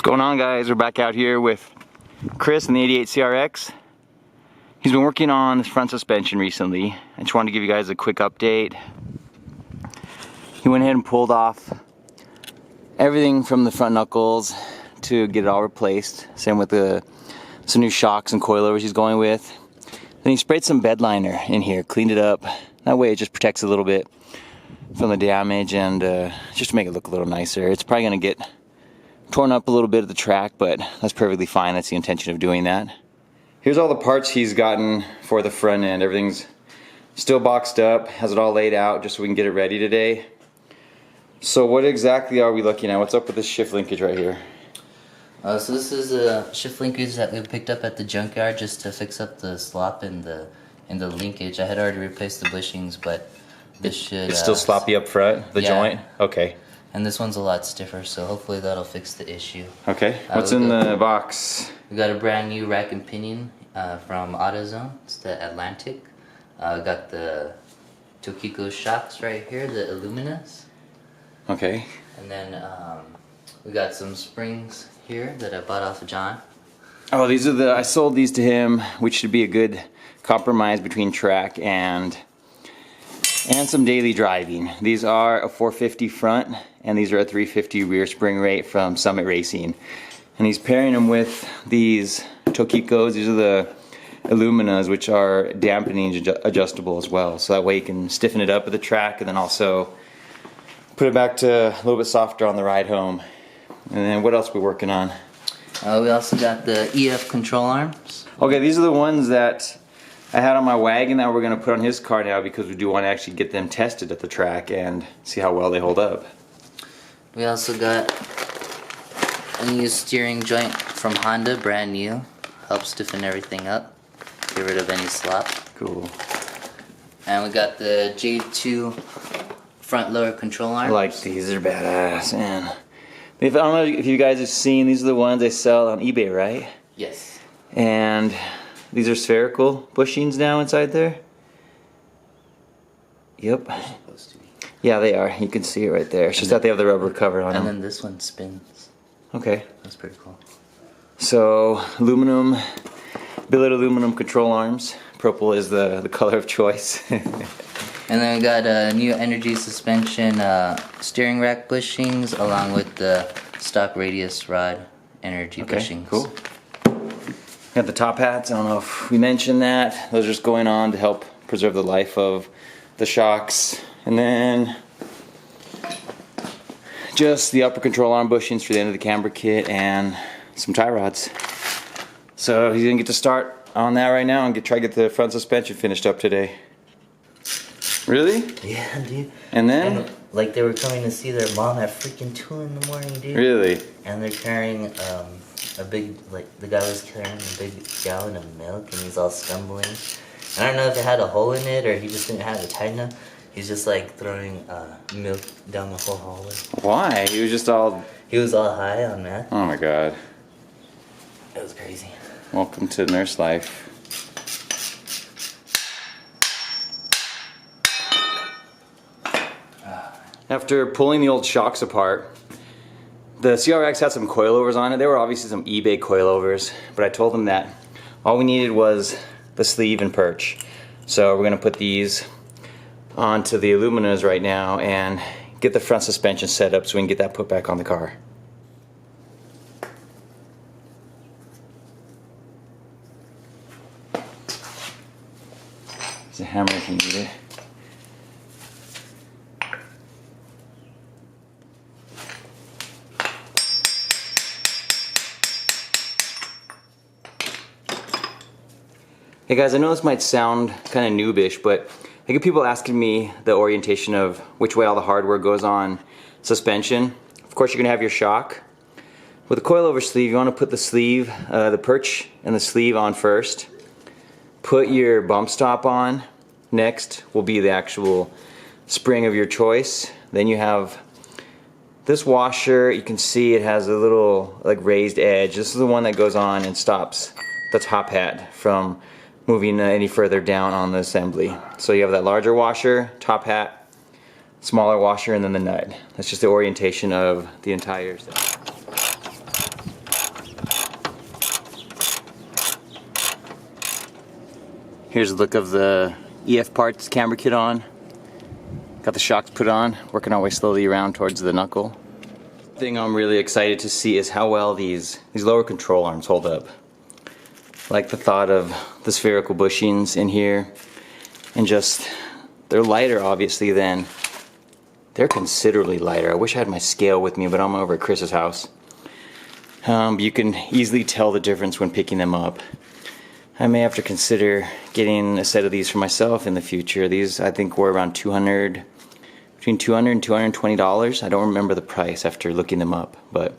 What's going on, guys? We're back out here with Chris in the 88 CRX. He's been working on his front suspension recently. I just wanted to give you guys a quick update. He went ahead and pulled off everything from the front knuckles to get it all replaced. Same with some new shocks and coilovers he's going with. Then he sprayed some bed liner in here, cleaned it up. That way it just protects a little bit from the damage and just to make it look a little nicer. It's probably going to get torn up a little bit at the track, but that's perfectly fine. That's the intention of doing that. Here's all the parts he's gotten for the front end. Everything's still boxed up, has it all laid out just so we can get it ready today. So what exactly are we looking at? What's up with this shift linkage right here? So this is a shift linkage that we picked up at the junkyard just to fix up the slop in the linkage. I had already replaced the bushings, but this should... It's still sloppy up front, the joint? Okay. And this one's a lot stiffer, so hopefully that'll fix the issue. Okay. What's in the box? We got a brand new rack and pinion from AutoZone. It's the Atlantic. Got the Tokiko shocks right here, the Illuminas. Okay. And then we got some springs here that I bought off of Jon. Oh, these are I sold these to him, which should be a good compromise between track and some daily driving. These are a 450 front and these are a 350 rear spring rate from Summit Racing. And he's pairing them with these Tokikos. These are the Illuminas, which are dampening adjustable as well. So that way you can stiffen it up at the track and then also put it back to a little bit softer on the ride home. And then what else are we working on? We also got the EF control arms. Okay, these are the ones that I had on my wagon that we're going to put on his car now because we do want to actually get them tested at the track and see how well they hold up. We also got a new steering joint from Honda, brand new. Helps stiffen everything up, get rid of any slop. Cool. And we got the J2 front lower control arms. I like these, they're badass, man. I don't know if you guys have seen, these are the ones they sell on eBay, right? Yes. And these are spherical bushings now inside there. Yep. They're supposed to be. Yeah, they are. You can see it right there. It's just that they have the rubber cover on them. And then this one spins. Okay. That's pretty cool. So, aluminum, billet aluminum control arms. Purple is the color of choice. And then we got a new energy suspension steering rack bushings along with the stock radius rod energy bushings. Cool. Got the top hats. I don't know if we mentioned that. Those are just going on to help preserve the life of the shocks. And then just the upper control arm bushings for the end of the camber kit and some tie rods. So he's gonna get to start on that right now and try to get the front suspension finished up today. Really? Yeah, dude. And then? And, like, they were coming to see their mom at freaking 2 in the morning, dude. Really? And they're carrying a big, like, the guy was carrying a big gallon of milk and he's all stumbling. And I don't know if it had a hole in it or he just didn't have it tight enough. He's just like throwing milk down the whole hallway. Why? He was just all... He was all high on meth. Oh my god. It was crazy. Welcome to nurse life. After pulling the old shocks apart, the CRX had some coilovers on it. They were obviously some eBay coilovers, but I told them that all we needed was the sleeve and perch. So we're gonna put these onto the Illuminas right now and get the front suspension set up so we can get that put back on the car. There's a hammer if you need it. Hey guys, I know this might sound kind of noobish, but I get people asking me the orientation of which way all the hardware goes on suspension. Of course, you're going to have your shock. With a coilover sleeve, you want to put the sleeve, the perch and the sleeve on first. Put your bump stop on. Next will be the actual spring of your choice. Then you have this washer. You can see it has a little like raised edge. This is the one that goes on and stops the top hat from moving any further down on the assembly. So you have that larger washer, top hat, smaller washer, and then the nut. That's just the orientation of the entire set. Here's a look of the EF parts camber kit on. Got the shocks put on, working our way slowly around towards the knuckle. The thing I'm really excited to see is how well these lower control arms hold up. Like the thought of the spherical bushings in here, and just, they're lighter obviously than, they're considerably lighter. I wish I had my scale with me, but I'm over at Chris's house. You can easily tell the difference when picking them up. I may have to consider getting a set of these for myself in the future. These I think were around between $200 and $220. I don't remember the price after looking them up, but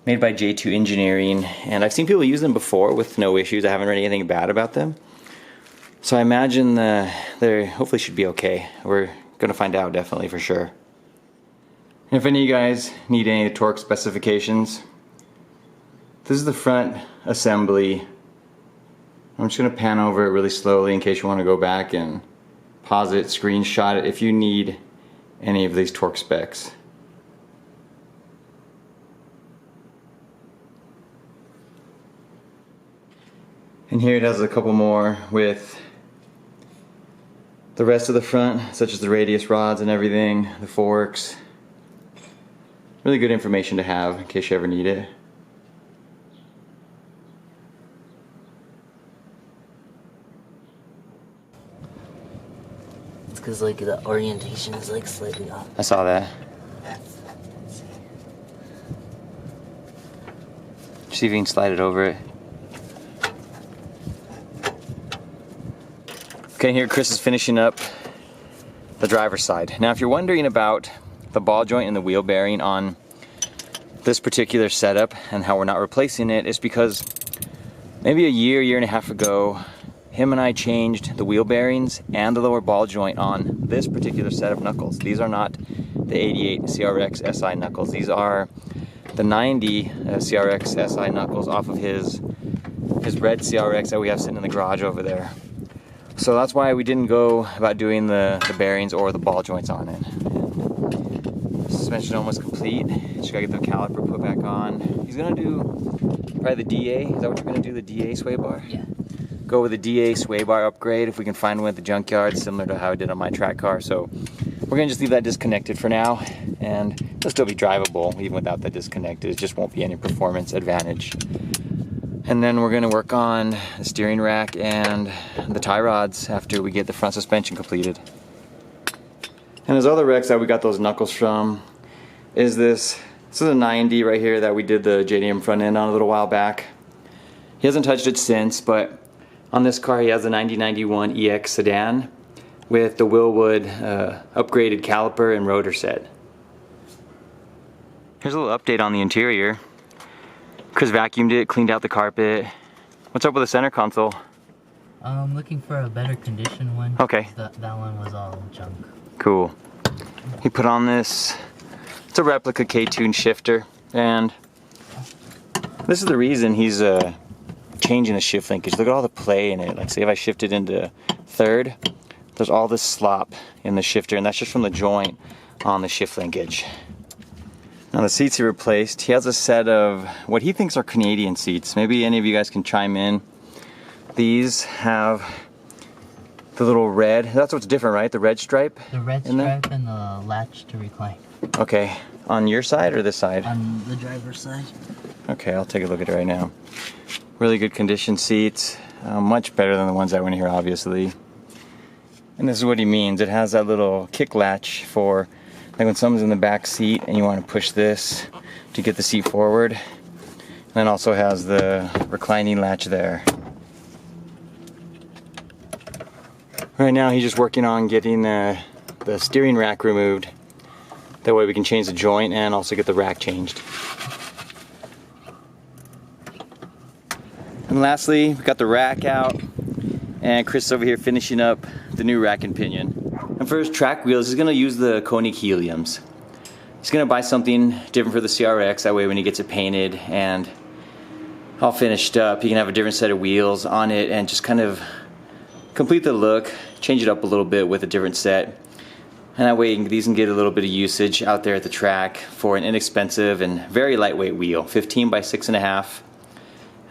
made by J2 Engineering, and I've seen people use them before with no issues. I haven't read anything bad about them, so I imagine they hopefully should be okay. We're gonna find out definitely for sure. And if any of you guys need any of the torque specifications, this is the front assembly. I'm just going to pan over it really slowly in case you want to go back and pause it, screenshot it if you need any of these torque specs. And here it has a couple more with the rest of the front, such as the radius rods and everything, the forks. Really good information to have in case you ever need it. Because like the orientation is like slightly off. I saw that. See if you can slide it over it. Okay, here Chris is finishing up the driver's side. Now if you're wondering about the ball joint and the wheel bearing on this particular setup and how we're not replacing it, it's because maybe a year and a half ago, him and I changed the wheel bearings and the lower ball joint on this particular set of knuckles. These are not the 88 CRX SI knuckles. These are the 90 CRX SI knuckles off of his red CRX that we have sitting in the garage over there. So that's why we didn't go about doing the bearings or the ball joints on it. Suspension almost complete. Just gotta get the caliper put back on. He's gonna do probably the DA. Is that what you're gonna do, the DA sway bar? Yeah. Go with the DA sway bar upgrade if we can find one at the junkyard, similar to how I did on my track car. So we're gonna just leave that disconnected for now, and it'll still be drivable even without that disconnected. It just won't be any performance advantage. And then we're gonna work on the steering rack and the tie rods after we get the front suspension completed. And there's other wrecks that we got those knuckles from. This is a 90 right here that we did the JDM front end on a little while back. He hasn't touched it since, but on this car he has the 9091 EX sedan with the Willwood upgraded caliper and rotor set. Here's a little update on the interior. Chris vacuumed it, cleaned out the carpet. What's up with the center console? I'm looking for a better condition one. Okay. That one was all junk. Cool. He put on this, it's a replica K-tune shifter, and this is the reason he's changing the shift linkage. Look at all the play in it. Like say if I shift it into third, there's all this slop in the shifter, and that's just from the joint on the shift linkage. Now the seats he replaced, he has a set of what he thinks are Canadian seats. Maybe any of you guys can chime in. These have the little red, that's what's different, right? The red stripe? The red stripe and the latch to recline. Okay, on your side or this side? On the driver's side. Okay, I'll take a look at it right now. Really good condition seats, much better than the ones that went here obviously. And this is what he means. It has that little kick latch for like when someone's in the back seat and you want to push this to get the seat forward. And then also has the reclining latch there. Right now he's just working on getting the steering rack removed. That way we can change the joint and also get the rack changed. And lastly, we got the rack out, and Chris is over here finishing up the new rack and pinion. And for his track wheels, he's gonna use the Koenig Heliums. He's gonna buy something different for the CRX, that way when he gets it painted and all finished up, he can have a different set of wheels on it and just kind of complete the look, change it up a little bit with a different set. And that way these can get a little bit of usage out there at the track for an inexpensive and very lightweight wheel, 15 by 6.5.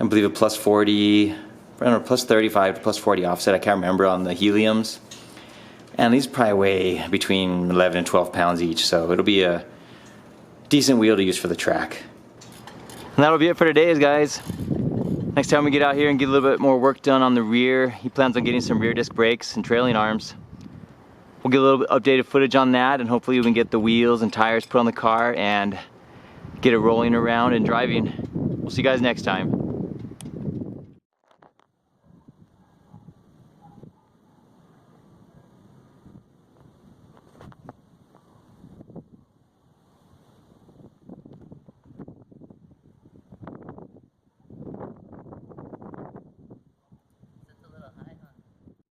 I believe a plus 40 I don't know, plus 35 to plus 40 offset, I can't remember on the heliums. And these probably weigh between 11 and 12 pounds each, so it'll be a decent wheel to use for the track. And that'll be it for today, guys. Next time we get out here and get a little bit more work done on the rear, he plans on getting some rear disc brakes and trailing arms. We'll get a little bit updated footage on that, and hopefully we can get the wheels and tires put on the car and get it rolling around and driving. We'll see you guys next time.